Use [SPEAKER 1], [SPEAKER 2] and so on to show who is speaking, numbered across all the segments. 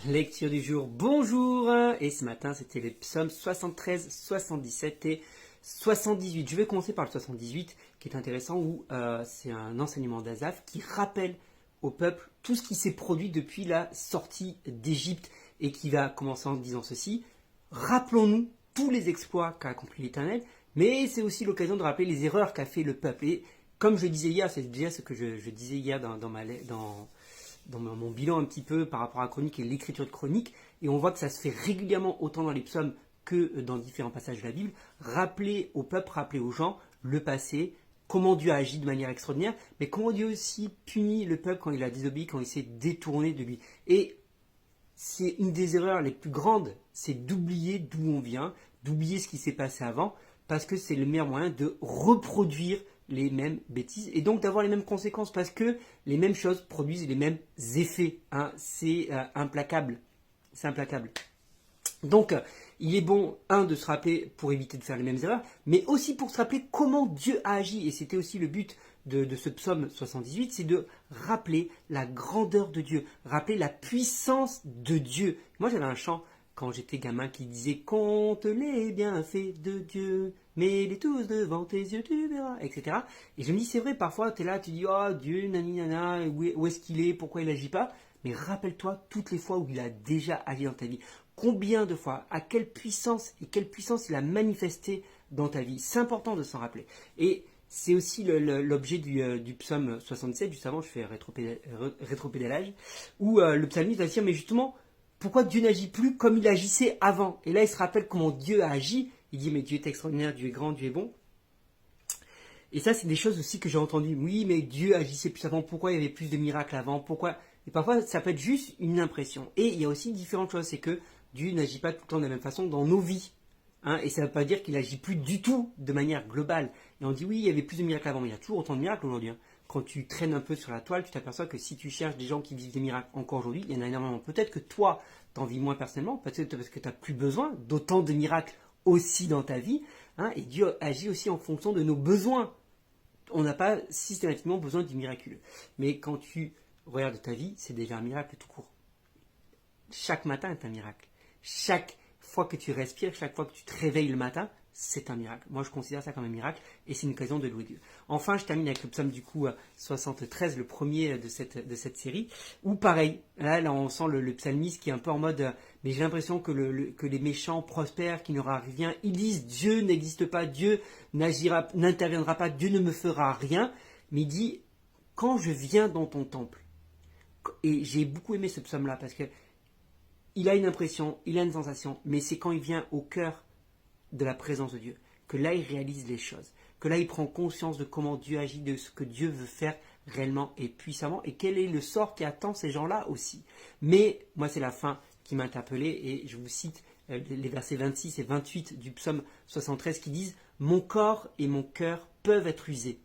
[SPEAKER 1] Lecture du jour, bonjour. Et ce matin c'était les psaumes 73, 77 et 78. Je vais commencer par le 78 qui est intéressant où c'est un enseignement d'Asaph qui rappelle au peuple tout ce qui s'est produit depuis la sortie d'Égypte et qui va commencer en disant ceci. Rappelons-nous tous les exploits qu'a accompli l'Éternel, mais c'est aussi l'occasion de rappeler les erreurs qu'a fait le peuple. Et comme je disais hier, c'est déjà ce que je disais hier dans mon bilan un petit peu par rapport à Chronique et l'écriture de Chronique, et on voit que ça se fait régulièrement autant dans les psaumes que dans différents passages de la Bible, rappeler au peuple, rappeler aux gens le passé, comment Dieu a agi de manière extraordinaire, mais comment Dieu aussi punit le peuple quand il a désobéi, quand il s'est détourné de lui. Et c'est une des erreurs les plus grandes, c'est d'oublier d'où on vient, d'oublier ce qui s'est passé avant, parce que c'est le meilleur moyen de reproduire les mêmes bêtises et donc d'avoir les mêmes conséquences parce que les mêmes choses produisent les mêmes effets. Hein. C'est implacable. C'est implacable. Donc, il est bon, de se rappeler pour éviter de faire les mêmes erreurs, mais aussi pour se rappeler comment Dieu a agi. Et c'était aussi le but de ce psaume 78, c'est de rappeler la grandeur de Dieu, rappeler la puissance de Dieu. Moi, j'avais un chant quand j'étais gamin qui disait « Compte les bienfaits de Dieu, mets-les tous devant tes yeux, tu verras », etc. Et je me dis, c'est vrai, parfois, tu es là, tu dis « Oh, Dieu, nani, nana, où est-ce qu'il est, pourquoi il n'agit pas ?» Mais rappelle-toi toutes les fois où il a déjà agi dans ta vie. Combien de fois, à quelle puissance il a manifesté dans ta vie. C'est important de s'en rappeler. Et c'est aussi l'objet du psaume 67, juste avant je fais rétropédalage, où le psalmiste va dire, mais justement, pourquoi Dieu n'agit plus comme il agissait avant? Et là il se rappelle comment Dieu a agi, il dit, mais Dieu est extraordinaire, Dieu est grand, Dieu est bon. Et ça c'est des choses aussi que j'ai entendues. Oui, mais Dieu agissait plus avant, pourquoi il y avait plus de miracles avant, pourquoi... Et parfois ça peut être juste une impression. Et il y a aussi différentes choses, c'est que Dieu n'agit pas tout le temps de la même façon dans nos vies. Hein, et ça ne veut pas dire qu'il n'agit plus du tout de manière globale. Et on dit oui, il y avait plus de miracles avant, mais il y a toujours autant de miracles aujourd'hui. Hein. Quand tu traînes un peu sur la toile, tu t'aperçois que si tu cherches des gens qui vivent des miracles encore aujourd'hui, il y en a énormément. Peut-être que toi, tu en vis moins personnellement, peut-être parce que tu n'as plus besoin d'autant de miracles aussi dans ta vie. Hein, et Dieu agit aussi en fonction de nos besoins. On n'a pas systématiquement besoin du miraculeux. Mais quand tu regardes ta vie, c'est déjà un miracle tout court. Chaque matin est un miracle. Chaque fois que tu respires, chaque fois que tu te réveilles le matin, c'est un miracle. Moi, je considère ça comme un miracle et c'est une occasion de louer Dieu. Enfin, je termine avec le psaume du coup 73, le premier de cette série, où pareil, là on sent le psalmiste qui est un peu en mode, mais j'ai l'impression que les méchants prospèrent, qu'il n'y aura rien. Ils disent, Dieu n'existe pas, Dieu n'interviendra pas, Dieu ne me fera rien. Mais il dit, quand je viens dans ton temple, et j'ai beaucoup aimé ce psaume-là, parce que il a une impression, il a une sensation, mais c'est quand il vient au cœur de la présence de Dieu, que là il réalise les choses, que là il prend conscience de comment Dieu agit, de ce que Dieu veut faire réellement et puissamment, et quel est le sort qui attend ces gens-là aussi. Mais moi c'est la fin qui m'a interpellé, et je vous cite les versets 26 et 28 du psaume 73 qui disent « Mon corps et mon cœur peuvent être usés ».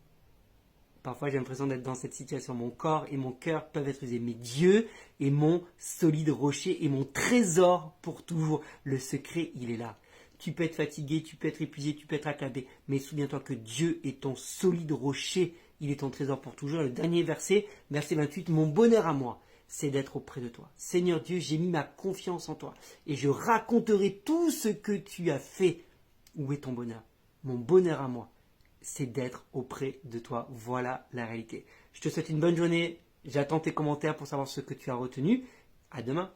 [SPEAKER 1] Parfois, j'ai l'impression d'être dans cette situation. Mon corps et mon cœur peuvent être usés. Mais Dieu est mon solide rocher et mon trésor pour toujours. Le secret, il est là. Tu peux être fatigué, tu peux être épuisé, tu peux être accablé. Mais souviens-toi que Dieu est ton solide rocher. Il est ton trésor pour toujours. Le dernier verset, verset 28. Mon bonheur à moi, c'est d'être auprès de toi. Seigneur Dieu, j'ai mis ma confiance en toi. Et je raconterai tout ce que tu as fait. Où est ton bonheur? Mon bonheur à moi, c'est d'être auprès de toi. Voilà la réalité. Je te souhaite une bonne journée. J'attends tes commentaires pour savoir ce que tu as retenu. À demain.